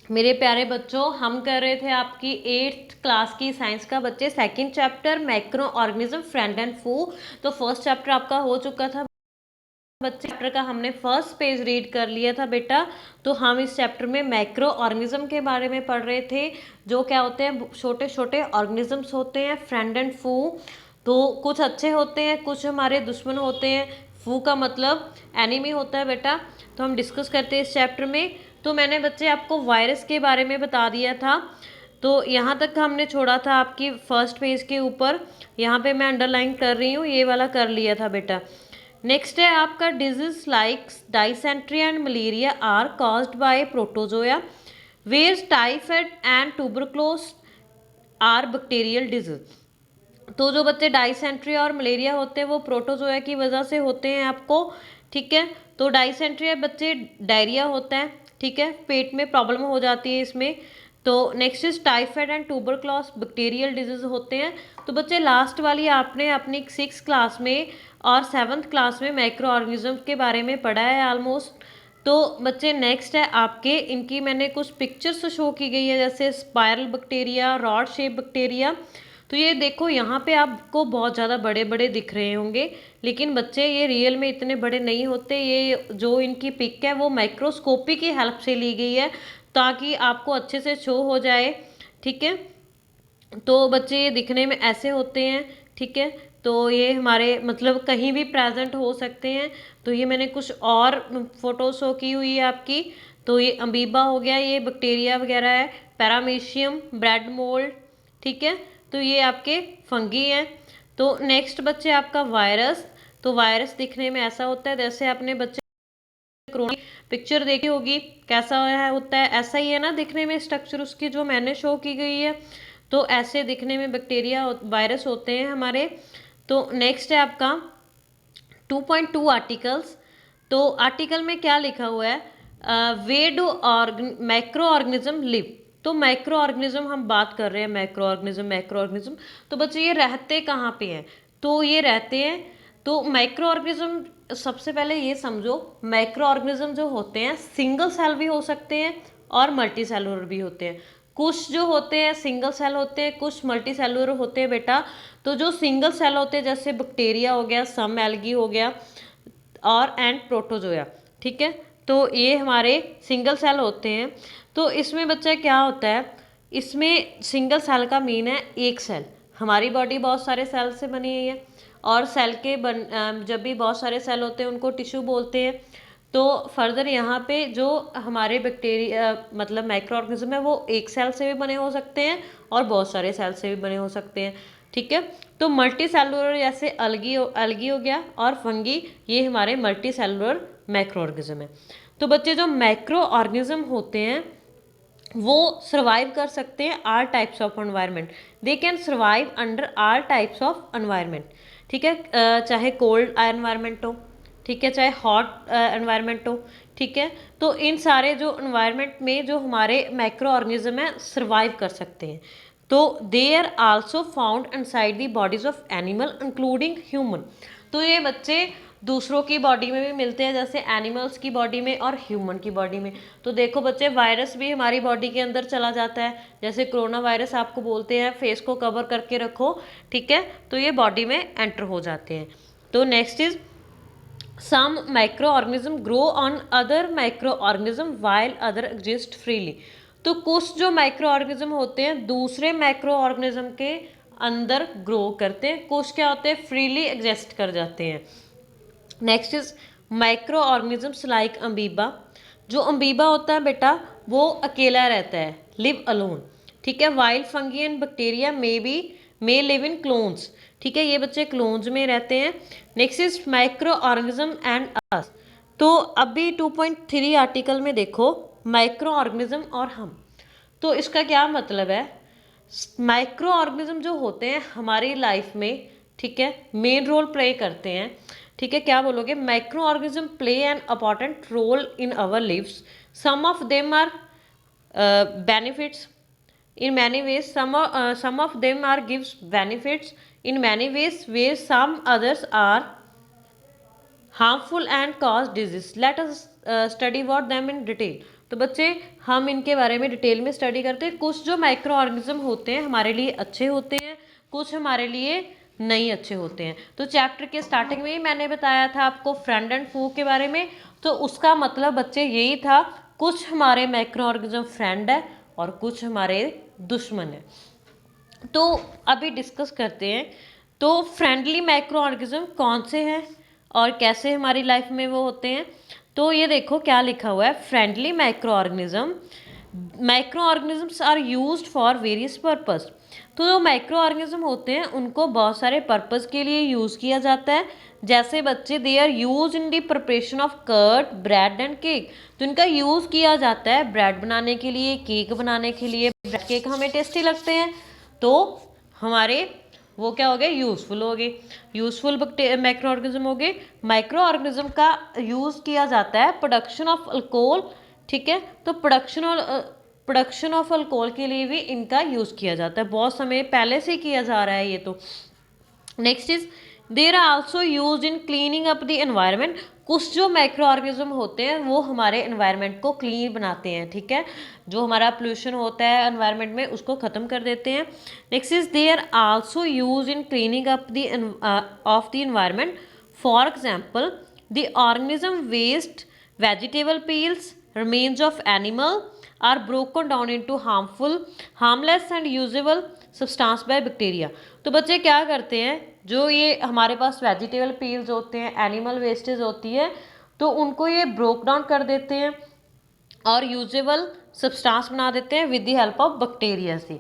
मेरे प्यारे बच्चों, हम कर रहे थे आपकी 8th क्लास की साइंस का बच्चे second chapter macro organism friend and फू। तो फर्स्ट चैप्टर आपका हो चुका था बच्चे, चैप्टर का हमने फर्स्ट पेज रीड कर लिया था बेटा। तो हम इस चैप्टर में मैक्रो ऑर्गेनिज्म के बारे में पढ़ रहे थे, जो क्या होते हैं, छोटे छोटे ऑर्गेनिजम्स होते हैं फ्रेंड एंड फू। तो कुछ अच्छे होते हैं, कुछ हमारे दुश्मन होते हैं। फू का मतलब एनिमी होता है बेटा। तो हम डिस्कस करते हैं इस चैप्टर में। तो मैंने बच्चे आपको वायरस के बारे में बता दिया था। तो यहाँ तक हमने छोड़ा था आपकी फर्स्ट पेज के ऊपर। यहाँ पे मैं अंडरलाइन कर रही हूँ, ये वाला कर लिया था बेटा। नेक्स्ट है आपका disease like dysentery and malaria are caused by protozoa, where typhoid and tuberculosis are bacterial disease. तो जो बच्चे डाइसेंट्री और मलेरिया होते हैं वो प्रोटोजोया की वजह से होते हैं आपको, ठीक है। तो डाइसेंट्री बच्चे डायरिया होता है, ठीक है, पेट में प्रॉब्लम हो जाती है इसमें। तो next is typhoid and tuberculosis bacterial disease होते हैं। तो बच्चे लास्ट वाली आपने अपनी 6th क्लास में और 7th क्लास में माइक्रो ऑर्गेनिज्म के बारे में पढ़ा है ऑलमोस्ट। तो बच्चे नेक्स्ट है आपके, इनकी मैंने कुछ पिक्चर्स शो की गई है, जैसे spiral bacteria, rod shape bacteria. तो ये देखो, यहाँ पे आपको बहुत ज़्यादा बड़े बड़े दिख रहे होंगे, लेकिन बच्चे ये रियल में इतने बड़े नहीं होते। ये जो इनकी पिक है वो माइक्रोस्कोपी की हेल्प से ली गई है, ताकि आपको अच्छे से शो हो जाए, ठीक है। तो बच्चे ये दिखने में ऐसे होते हैं, ठीक है। तो ये हमारे मतलब कहीं भी प्रेजेंट हो सकते हैं। तो ये मैंने कुछ और फोटो शो की हुई है आपकी। तो ये अमीबा हो गया, ये बैक्टीरिया वगैरह है, पैरामीशियम, ब्रेड मोल्ड, ठीक है। तो ये आपके फंगी हैं। तो नेक्स्ट बच्चे आपका वायरस। तो वायरस दिखने में ऐसा होता है, जैसे अपने बच्चे कोरोना पिक्चर देखी होगी, कैसा होता है, ऐसा ही है ना दिखने में स्ट्रक्चर उसकी, जो मैंने शो की गई है। तो ऐसे दिखने में बैक्टीरिया वायरस होते हैं हमारे। तो नेक्स्ट है आपका 2.2 आर्टिकल्स। तो आर्टिकल में क्या लिखा हुआ है, वे डू मैक्रो ऑर्गेनिज्म लिव। तो माइक्रो ऑर्गेनिज्म हम बात कर रहे हैं, मैक्रो ऑर्गेनिज्म। तो बच्चे ये रहते कहाँ पे हैं, तो ये रहते हैं, तो माइक्रो ऑर्गेनिज्म सबसे पहले ये समझो, माइक्रो ऑर्गेनिज्म जो होते हैं सिंगल सेल भी हो सकते हैं और मल्टी सेलुलर भी होते हैं। कुछ जो होते हैं सिंगल सेल होते हैं, कुछ मल्टी सेलुलर होते हैं बेटा। तो जो सिंगल सेल होते हैं, जैसे बैक्टीरिया हो गया, सम एल्गी हो गया, और एंड प्रोटोजोया, ठीक है। तो ये हमारे सिंगल सेल होते हैं। तो इसमें बच्चा क्या होता है, इसमें सिंगल सेल का मीन है एक सेल। हमारी बॉडी बहुत सारे सेल से बनी हुई है, और सेल के जब भी बहुत सारे सेल होते हैं उनको टिश्यू बोलते हैं। तो फर्दर यहाँ पे जो हमारे बैक्टीरिया मतलब माइक्रो ऑर्गेनिज्म है वो एक सेल से भी बने हो सकते हैं और बहुत सारे सेल से भी बने हो सकते हैं, ठीक है। तो मल्टी सेलुलर जैसे अलगी हो गया और फंगी, ये हमारे मल्टी सेलुलर मैक्रो ऑर्गेनिज्म है। तो बच्चे जो मैक्रो ऑर्गेनिज्म होते हैं वो सर्वाइव कर सकते हैं आल types of environment. They can survive under all types of environment, ठीक है। चाहे कोल्ड एनवायरनमेंट हो, ठीक है, चाहे हॉट एनवायरनमेंट हो, ठीक है। तो इन सारे जो एनवायरनमेंट में जो हमारे माइक्रो ऑर्गेनिज्म है सर्वाइव कर सकते हैं। तो they are also found inside the bodies of animal including human. तो ये बच्चे दूसरों की बॉडी में भी मिलते हैं, जैसे एनिमल्स की बॉडी में और ह्यूमन की बॉडी में। तो देखो बच्चे, वायरस भी हमारी बॉडी के अंदर चला जाता है, जैसे कोरोना वायरस आपको बोलते हैं फेस को कवर करके रखो, ठीक है। तो ये बॉडी में एंटर हो जाते हैं। तो next is some microorganism grow on other microorganism while other exist freely। तो कुछ जो माइक्रो ऑर्गेनिज्म होते हैं दूसरे माइक्रो ऑर्गेनिज्म के अंदर ग्रो करते हैं, कुछ क्या होते हैं फ्रीली एग्जिस्ट कर जाते हैं। Next is micro organisms like amoeba. जो अमीबा होता है बेटा वो अकेला रहता है, लिव अलोन, ठीक है। Wild fungi and bacteria may live in clones, ठीक है, ये बच्चे क्लोन्स में रहते हैं। Next is microorganism and us. तो अभी 2.3 आर्टिकल में देखो माइक्रो ऑर्गेनिज्म और हम, तो इसका क्या मतलब है, माइक्रो ऑर्गेनिज्म जो होते हैं हमारी लाइफ में, ठीक है, मेन रोल प्ले करते हैं, ठीक है। क्या बोलोगे, micro organism play an important role in our lives. Some of them are benefits in many ways, some of them are gives benefits in many ways, where some others are harmful and cause disease। Let us study about them in detail। तो बच्चे हम इनके बारे में detail में study करते हैं। कुछ जो माइक्रो ऑर्गेनिज्म होते हैं हमारे लिए अच्छे होते हैं, कुछ हमारे लिए नहीं अच्छे होते हैं। तो चैप्टर के स्टार्टिंग में ही मैंने बताया था आपको फ्रेंड एंड फू के बारे में, तो उसका मतलब बच्चे यही था, कुछ हमारे माइक्रो ऑर्गेनिज्म फ्रेंड है और कुछ हमारे दुश्मन है। तो अभी डिस्कस करते हैं, तो फ्रेंडली माइक्रो ऑर्गेनिज्म कौन से हैं और कैसे हमारी लाइफ में वो होते हैं। तो ये देखो क्या लिखा हुआ है, friendly micro organisms are used for various purpose. तो जो माइक्रो ऑर्गेनिज्म होते हैं उनको बहुत सारे पर्पस के लिए यूज़ किया जाता है। जैसे बच्चे they are use in the preparation of curd, bread and cake. तो इनका यूज़ किया जाता है ब्रेड बनाने के लिए, केक बनाने के लिए। ब्रेड केक हमें टेस्टी लगते हैं, तो हमारे वो क्या हो गए, यूज़फुल हो गए, यूज़फुल माइक्रो ऑर्गेनिज्म हो गए। माइक्रो ऑर्गेनिज्म का यूज़ किया जाता है प्रोडक्शन ऑफ अल्कोहल, ठीक है। तो प्रोडक्शन ऑफ अल्कोहल के लिए भी इनका यूज़ किया जाता है, बहुत समय पहले से किया जा रहा है ये। तो next is there are also use in cleaning up the environment. कुछ जो माइक्रो ऑर्गेनिज्म होते हैं वो हमारे एनवायरनमेंट को क्लीन बनाते हैं, ठीक है। जो हमारा पोल्यूशन होता है एनवायरनमेंट में उसको ख़त्म कर देते हैं। Next is they are also use in cleaning up the of the environment. For example the organism waste, vegetable peels, remains of animal are broken down into harmless and usable substance by bacteria। तो बच्चे क्या करते हैं, जो ये हमारे पास vegetable peels होते हैं, एनिमल वेस्टेज होती है, तो उनको ये ब्रोक डाउन कर देते हैं और यूजेबल सब्सटेंस बना देते हैं with the help of bacteria से।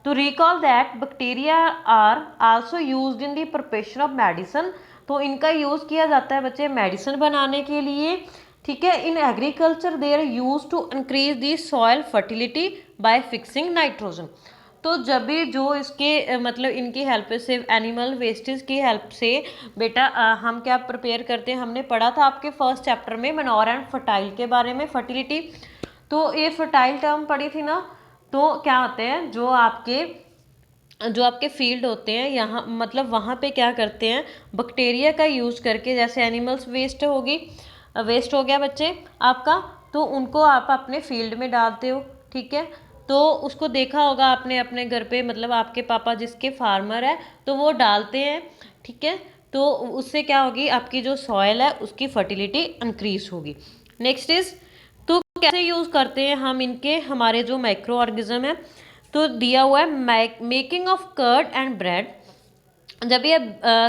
तो recall that bacteria are also used in the preparation of medicine. तो इनका यूज़ किया जाता है बच्चे मेडिसिन बनाने के लिए, ठीक है। In agriculture they are use to increase the soil fertility by fixing nitrogen. तो जब भी जो इसके मतलब इनकी हेल्प से, एनिमल वेस्टेज की हेल्प से बेटा हम क्या प्रिपेयर करते हैं, हमने पढ़ा था आपके फर्स्ट चैप्टर में मनोर एंड फर्टाइल के बारे में, फर्टिलिटी। तो ये फर्टाइल टर्म पढ़ी थी ना। तो क्या होते हैं, जो आपके फील्ड होते हैं यहाँ, मतलब वहाँ पे क्या करते हैं, बैक्टीरिया का यूज़ करके, जैसे एनिमल्स वेस्ट हो गया बच्चे आपका, तो उनको आप अपने फील्ड में डालते हो, ठीक है। तो उसको देखा होगा आपने अपने घर पे, मतलब आपके पापा जिसके फार्मर है तो वो डालते हैं, ठीक है। तो उससे क्या होगी, आपकी जो सॉयल है उसकी फर्टिलिटी इंक्रीज होगी। नेक्स्ट इज, तो कैसे यूज़ करते हैं हम इनके, हमारे जो माइक्रो ऑर्गेनिज्म है। तो दिया हुआ है making of curd and bread. जब ये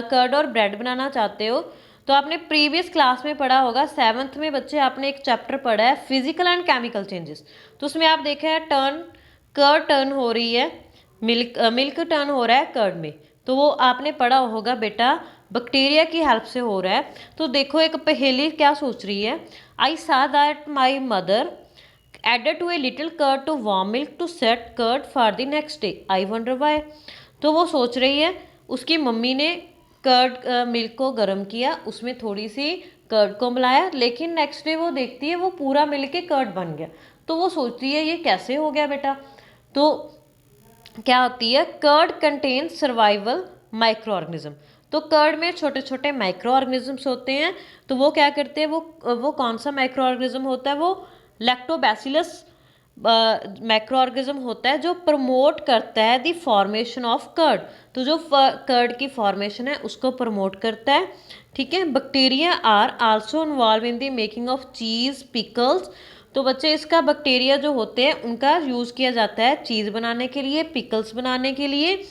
कर्ड और ब्रेड बनाना चाहते हो, तो आपने प्रीवियस क्लास में पढ़ा होगा, 7th में बच्चे आपने एक चैप्टर पढ़ा है फिजिकल एंड केमिकल चेंजेस। तो उसमें आप देखा है कर्ड टर्न हो रही है, मिल्क टर्न हो रहा है कर्ड में। तो वो आपने पढ़ा होगा बेटा, बैक्टीरिया की हेल्प से हो रहा है। तो देखो एक पहेली क्या सोच रही है, आई सा that my mother added to a little curd to warm milk to set curd for the next day, I wonder why। तो वो सोच रही है उसकी मम्मी ने कर्ड मिल्क को गर्म किया, उसमें थोड़ी सी कर्ड को मिलाया, लेकिन नेक्स्ट डे वो देखती है वो पूरा मिल के कर्ड बन गया। तो वो सोचती है ये कैसे हो गया बेटा। तो क्या होती है, curd contain survival micro organism. तो कर्ड में छोटे छोटे माइक्रो ऑर्गेनिजम्स होते हैं। तो वो क्या करते हैं, वो कौन सा माइक्रो ऑर्गेनिज्म होता है, वो लैक्टोबैसिलस माइक्रो ऑर्गेनिज्म होता है, जो प्रमोट करता है द फॉर्मेशन ऑफ कर्ड। तो जो कर्ड की फॉर्मेशन है उसको प्रमोट करता है, ठीक है। Bacteria are also involve in the making of cheese, pickles. तो बच्चे इसका बैक्टीरिया जो होते हैं उनका यूज़ किया जाता है चीज़ बनाने के लिए, पिकल्स बनाने के लिए,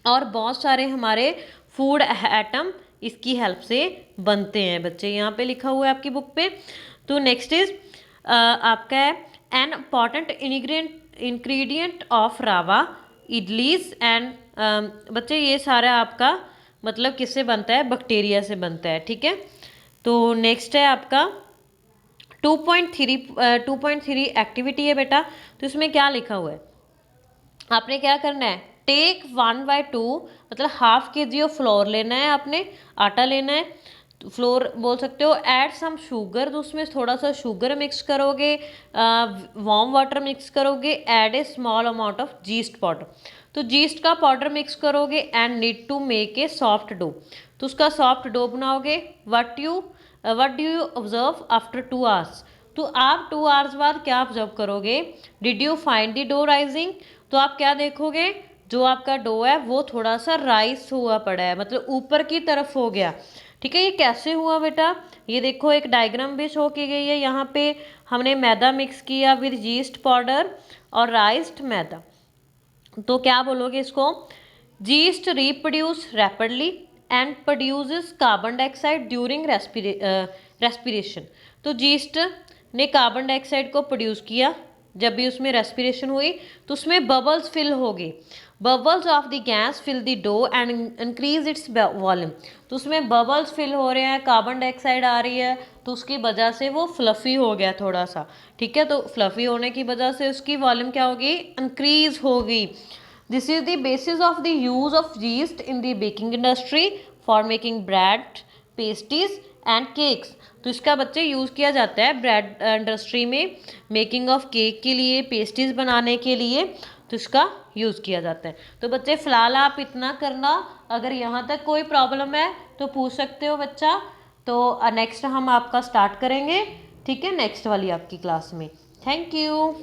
और बहुत सारे हमारे फूड आइटम इसकी हेल्प से बनते हैं बच्चे, यहाँ पे लिखा हुआ है आपकी बुक पे। तो नेक्स्ट इज आपका है an important ingredient of rava idlis and, बच्चे ये सारा आपका मतलब किससे बनता है, बैक्टीरिया से बनता है, ठीक है। तो नेक्स्ट है आपका 2.3 एक्टिविटी है बेटा। तो इसमें क्या लिखा हुआ है, आपने क्या करना है, टेक 1/2 मतलब ½ kg ऑफ फ्लोर लेना है, आपने आटा लेना है, फ्लोर बोल सकते हो। ऐड सम शुगर, तो उसमें थोड़ा सा शुगर मिक्स करोगे, वार्म वाटर मिक्स करोगे, add a small amount of yeast powder. तो जीस्ट का पाउडर मिक्स करोगे and need to make a soft dough. तो उसका सॉफ्ट डो बनाओगे। What do you observe after 2 hours। तो आप 2 आवर्स बाद क्या ऑब्जर्व करोगे, did you find the dough rising, तो आप क्या देखोगे, जो आपका डो है वो थोड़ा सा राइस हुआ पड़ा है, मतलब ऊपर की तरफ हो गया। ठीक है, ये कैसे हुआ बेटा, ये देखो एक डायग्राम भी शो की गई है, यहाँ पे हमने मैदा मिक्स किया विद यीस्ट पाउडर और राइस्ड मैदा। तो क्या बोलोगे इसको, yeast reproduce rapidly and produces carbon dioxide during respiration. तो जीस्ट ने कार्बन डाइऑक्साइड को प्रोड्यूस किया, जब भी उसमें रेस्पिरेशन हुई तो उसमें बबल्स फिल हो गए, bubbles of the gas fill the dough and increase its volume. तो उसमें बबल्स फिल हो रहे हैं, कार्बन डाइऑक्साइड आ रही है, तो उसकी वजह से वो फ्लफी हो गया थोड़ा सा। ठीक है, तो फ्लफी होने की वजह से उसकी वॉल्यूम क्या होगी, इंक्रीज होगी। This is the basis of the use of yeast in the baking industry for making bread, pastries and cakes. तो इसका बच्चे यूज़ किया जाता है ब्रेड इंडस्ट्री में, मेकिंग ऑफ केक के लिए, पेस्ट्रीज बनाने के लिए, तो इसका यूज़ किया जाता है। तो बच्चे फ़िलहाल आप इतना करना, अगर यहाँ तक कोई प्रॉब्लम है तो पूछ सकते हो बच्चा। तो नेक्स्ट हम आपका स्टार्ट करेंगे, ठीक है, नेक्स्ट वाली आपकी क्लास में। Thank you.